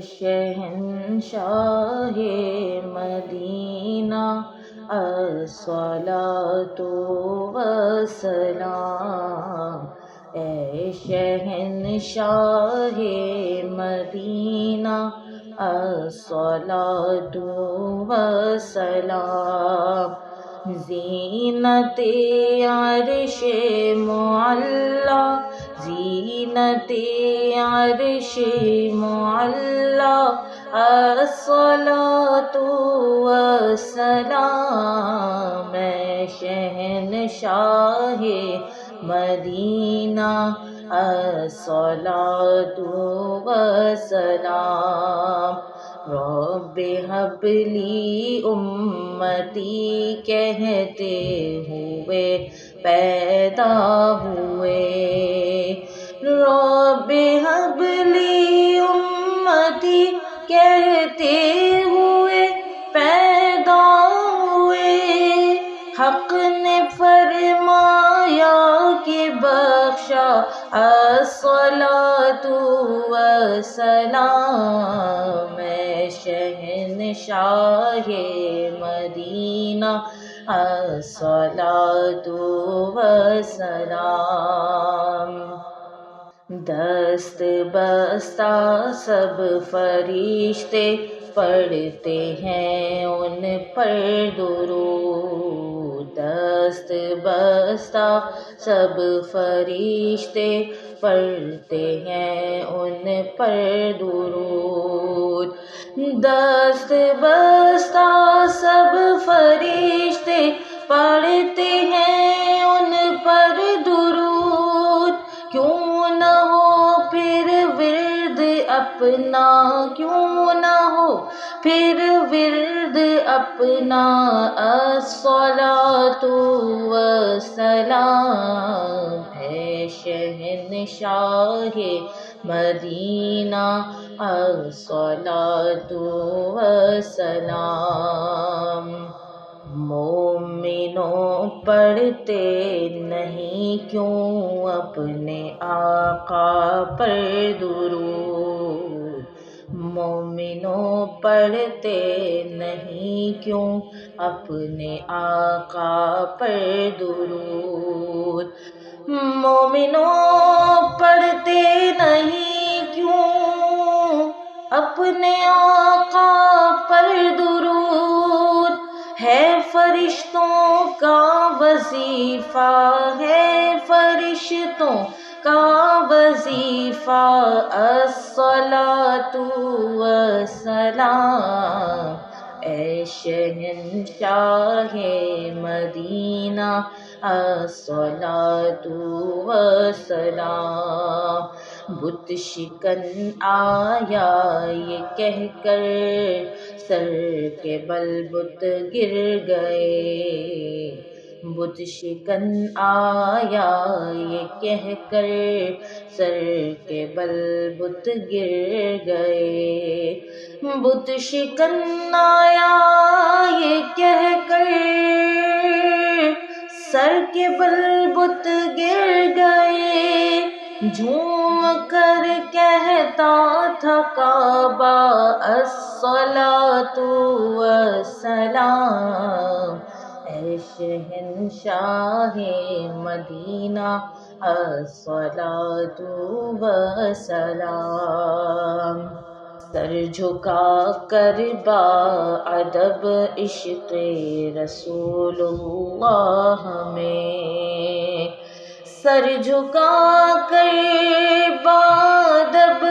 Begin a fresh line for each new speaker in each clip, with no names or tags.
شہنشاہ مدینہ الصلاۃ والسلام، اے شہنشاہ مدینہ الصلاۃ والسلام، زینت عرش معلی، زینت عرش معلی، الصلاۃ والسلام، اے شہنشاہ مدینہ الصلاۃ والسلام، رب هب لی امتی کہتے ہوئے پیدا ہوئے، رب هب لی امتی کہتے ہوئے پیدا ہوئے، حق نے فرمایا کہ بخشا الصلاۃ والسلام، اے شہنشاہ مدینہ الصلاۃ والسلام، دست بستہ سب فرشتے پڑھتے ہیں ان پر درود، دست بستہ سب فرشتے پڑھتے ہیں ان پر درود، دست بستہ سب فرشتے پڑھتے ہیں ان پر درود، کیوں نہ ہو پھر ورد اپنا، کیوں نہ ہو پھر ورد اپنا، الصلاۃ والسلام، اے شہنشاہ مدینہ الصلاۃ والسلام، مومنوں پڑھتے نہیں کیوں اپنے آقا پر درود، مومنوں پڑھتے نہیں کیوں اپنے آقا پر درود، مومنوں پڑھتے نہیں کیوں اپنے آقا پر درود، ہے فرشتوں کا وظیفہ، ہے فرشتوں کا وظیفہ، الصلاۃ والسلام، اے شہنشاہ مدینہ الصلاۃ والسلام، بت شکن آیا یہ کہہ کر سر کے بل بت گر گئے، بت شکن آیا یہ کہہ کر سر کے بل بت گر گئے، بت شکن آیا یہ کہہ کر سر کے بل بت گر گئے، جھوم کر کہتا تھا کعبہ الصلاۃ والسلام، اے شہنشاہ مدینہ الصلاۃ والسلام، سر جھکا کر با ادب عشق رسول اللہ میں، سر جھکا کر با ادب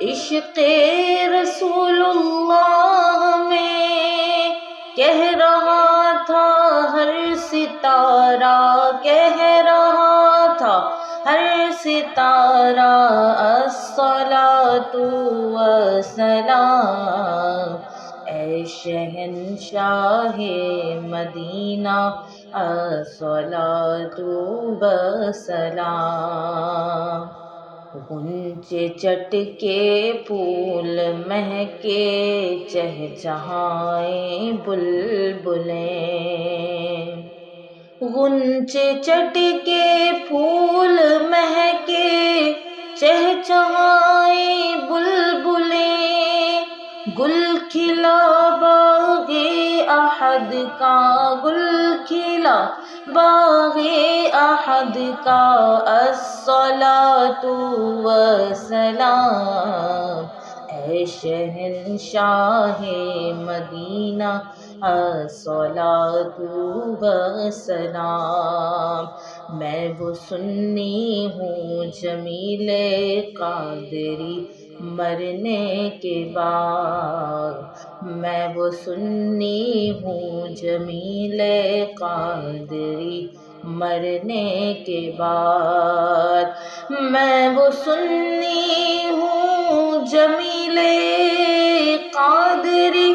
عشق رسول اللہ میں، کہہ رہا تھا ہر ستارہ، کہہ رہا تھا ہر ستارہ، الصلاۃ والسلام، اے شہنشاہ مدینہ الصلاۃ والسلام، غنچے چٹ کے پھول مہکے چہچہائیں بلبلیں، غنچے چٹ کے پھول مہکے چہچہائیں بلبلیں، کھلا باغ احد کا گل کھلا باغ احد کا الصلاۃ والسلام اے شہنشاہ مدینہ الصلاۃ والسلام میں وہ سنی ہوں جمیل قادری مرنے کے بعد میں وہ سنی ہوں جمیل قادری مرنے کے بعد میں وہ سنی ہوں جمیل قادری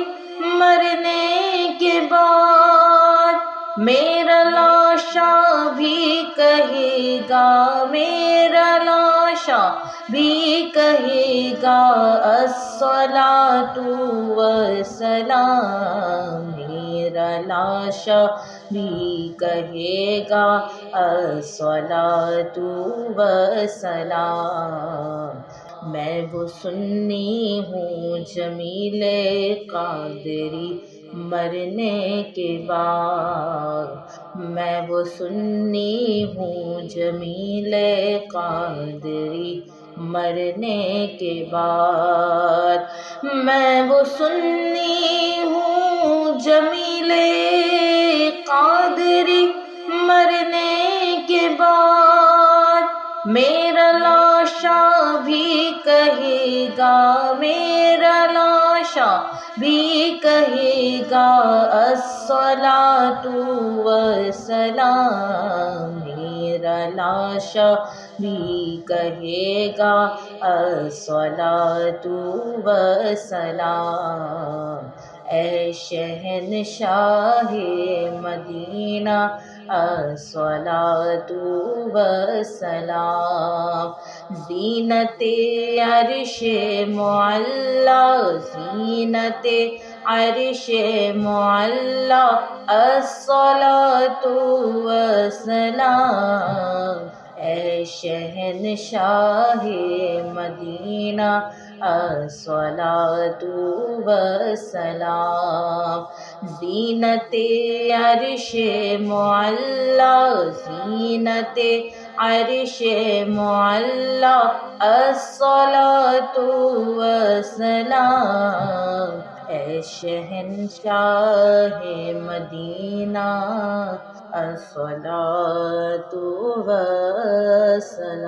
مرنے کے بعد میرا لاشا بھی کہے گا میرا لاشا بھی کہے گا الصلاۃ والسلام میرا لاشا بھی کہے گا الصلاۃ والسلام میں وہ سنی ہوں جمیل قادری مرنے کے بعد میں وہ سنی ہوں جمیل قادری مرنے کے بعد میں وہ سنی ہوں جمیل قادری مرنے کے بعد میرا لاشا بھی کہے گا میرا لاشا بھی کہے گا الصلاۃ والسلام میرا لاشا بھی کہے گا الصلاۃ والسلام اے شہنشاہ مدینہ الصلاۃ والسلام زینت عرش معلا زینت عرش معلا الصلاۃ والسلام اے شہنشاہ مدینہ الصلاۃ والسلام زینت عرش معلا زینت عرش معلا الصلاۃ والسلام اے شہنشاہ مدینہ الصلاۃ والسلام